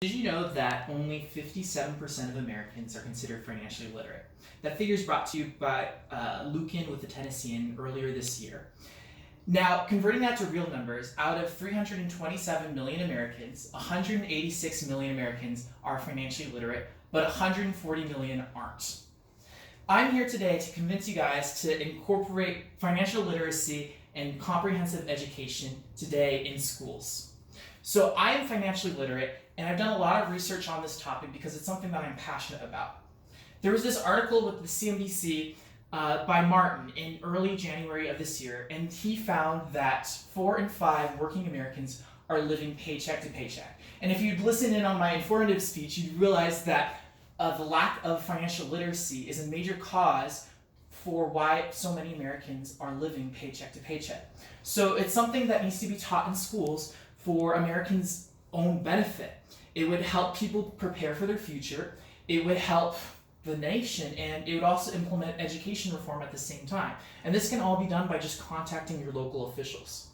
Did you know that only 57% of Americans are considered financially literate? That figure is brought to you by Lucan with the Tennessean earlier this year. Now, converting that to real numbers, out of 327 million Americans, 186 million Americans are financially literate, but 140 million aren't. I'm here today to convince you guys to incorporate financial literacy and comprehensive education today in schools. So I am financially literate, and I've done a lot of research on this topic because it's something that I'm passionate about. There was this article with the CNBC by Martin in early January of this year, and he found that 4 in 5 working Americans are living paycheck to paycheck. And if you'd listen in on my informative speech, you'd realize that the lack of financial literacy is a major cause for why so many Americans are living paycheck to paycheck. So it's something that needs to be taught in schools for Americans' own benefit. It would help people prepare for their future, it would help the nation, and it would also implement education reform at the same time. And this can all be done by just contacting your local officials.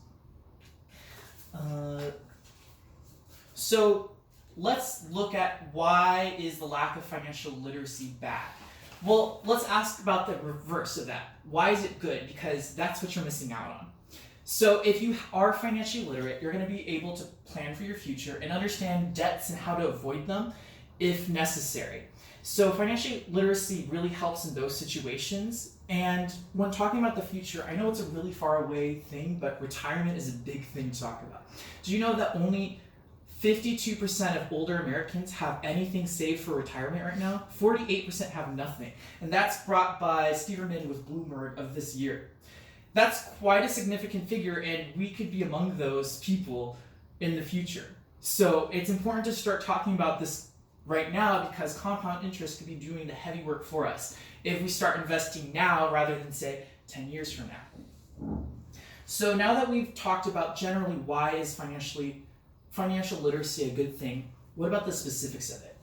So let's look at why is the lack of financial literacy bad? Well, let's ask about the reverse of that. Why is it good? Because that's what you're missing out on. So if you are financially literate, you're going to be able to plan for your future and understand debts and how to avoid them if necessary. So financial literacy really helps in those situations. And when talking about the future, I know it's a really far away thing, but retirement is a big thing to talk about. Do you know that only 52% of older Americans have anything saved for retirement right now? 48% have nothing. And that's brought by Steverman with Bloomberg of this year. That's quite a significant figure, and we could be among those people in the future. So it's important to start talking about this right now because compound interest could be doing the heavy work for us if we start investing now rather than, say, 10 years from now. So now that we've talked about generally why is financial literacy a good thing, what about the specifics of it?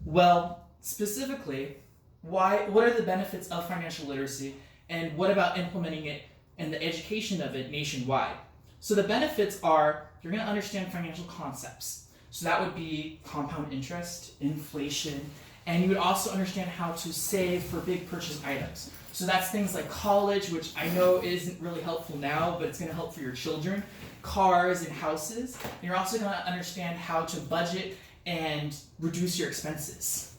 Well, specifically, what are the benefits of financial literacy, and what about implementing it and the education of it nationwide? So the benefits are you're going to understand financial concepts. So that would be compound interest, inflation, and you would also understand how to save for big purchase items. So that's things like college, which I know isn't really helpful now, but it's going to help for your children, cars and houses. And you're also going to understand how to budget and reduce your expenses.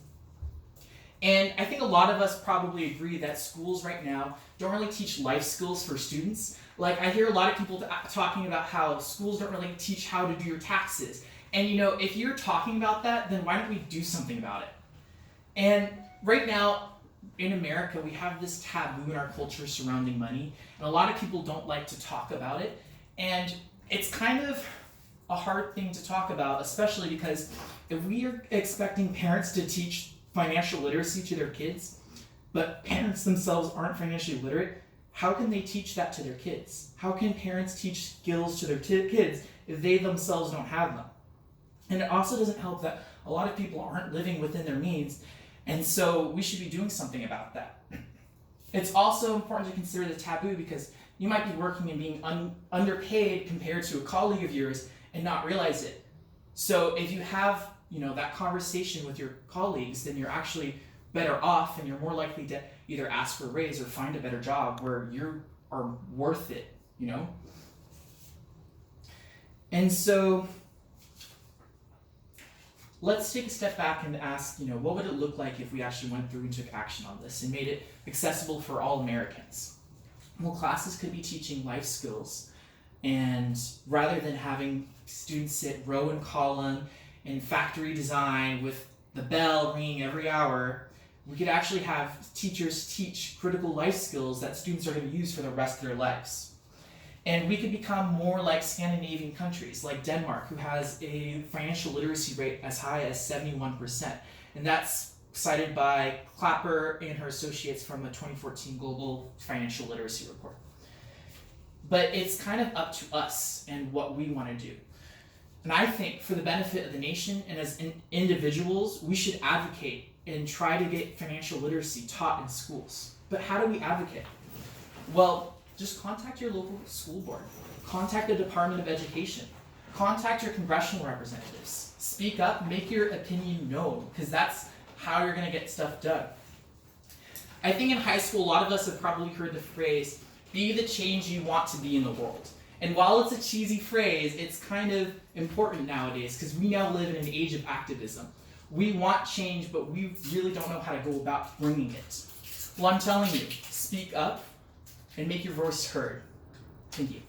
And I think a lot of us probably agree that schools right now don't really teach life skills for students. Like I hear a lot of people talking about how schools don't really teach how to do your taxes. And you know, if you're talking about that, then why don't we do something about it? And right now in America, we have this taboo in our culture surrounding money, and a lot of people don't like to talk about it. And it's kind of a hard thing to talk about, especially because if we are expecting parents to teach financial literacy to their kids, but parents themselves aren't financially literate, how can they teach that to their kids? How can parents teach skills to their kids if they themselves don't have them? And it also doesn't help that a lot of people aren't living within their means, and so we should be doing something about that. It's also important to consider the taboo because you might be working and being underpaid compared to a colleague of yours and not realize it. So if you have that conversation with your colleagues, then you're actually better off and you're more likely to either ask for a raise or find a better job where you are worth it, And so let's take a step back and ask, what would it look like if we actually went through and took action on this and made it accessible for all Americans? Well, classes could be teaching life skills, and rather than having students sit row and column in factory design with the bell ringing every hour, we could actually have teachers teach critical life skills that students are going to use for the rest of their lives. And we could become more like Scandinavian countries, like Denmark, who has a financial literacy rate as high as 71%. And that's cited by Clapper and her associates from a 2014 Global Financial Literacy Report. But it's kind of up to us and what we want to do. And I think for the benefit of the nation and as individuals, we should advocate and try to get financial literacy taught in schools. But how do we advocate? Well, just contact your local school board. Contact the Department of Education. Contact your congressional representatives. Speak up, make your opinion known, because that's how you're going to get stuff done. I think in high school, a lot of us have probably heard the phrase, be the change you want to be in the world. And while it's a cheesy phrase, it's kind of important nowadays because we now live in an age of activism. We want change, but we really don't know how to go about bringing it. Well, I'm telling you, speak up and make your voice heard. Thank you.